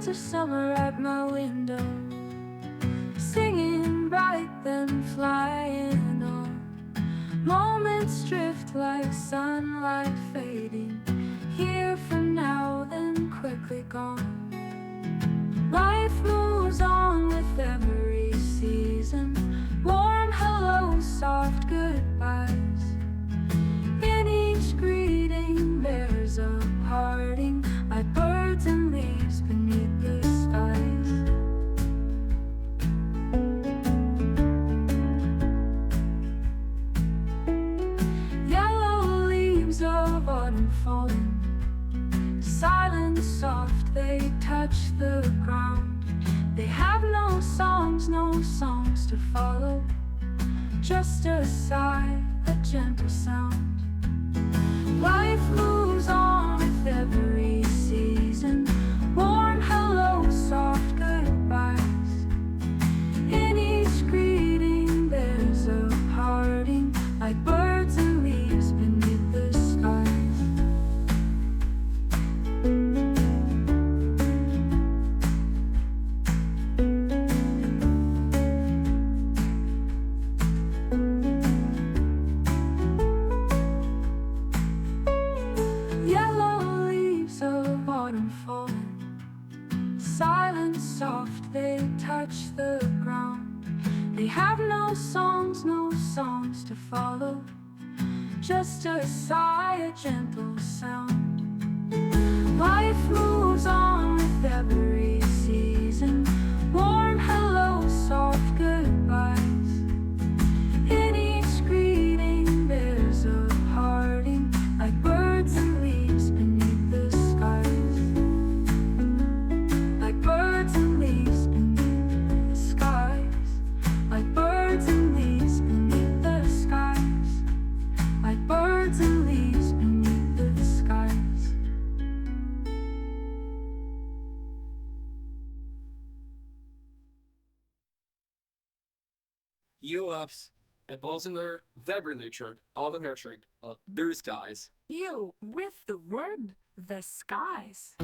clouds of summer at my window, singing bright then flying on. Moments drift like sunlight fading, here for now then quickly gone. Life moves on with every season, warm hellos, soft goodbyes. In each greeting there's a parting, like birds and leaves beneath the skies. Yellow leaves of autumn falling, silent, soft, they touch the ground. They have no songs to follow, just a sigh, a gentle sound. Life moves on with every season, warm hellos, soft goodbyes. In each greeting there's a parting, like birds and leaves beneath the skies. Silent, soft, they touch the ground. They have no songs to follow, just a sigh, a gentle sound. Life moves on with every season, warm hellos, soft goodbyes. In each greeting there's a parting, like birds and leaves beneath the skies. Like birds and leaves beneath the skies. Like birds and leaves beneath the skies. Like birds and leaves beneath the skies. You ups, het was in der Webernature, all the nurturing, blue skies. You with the word, the skies.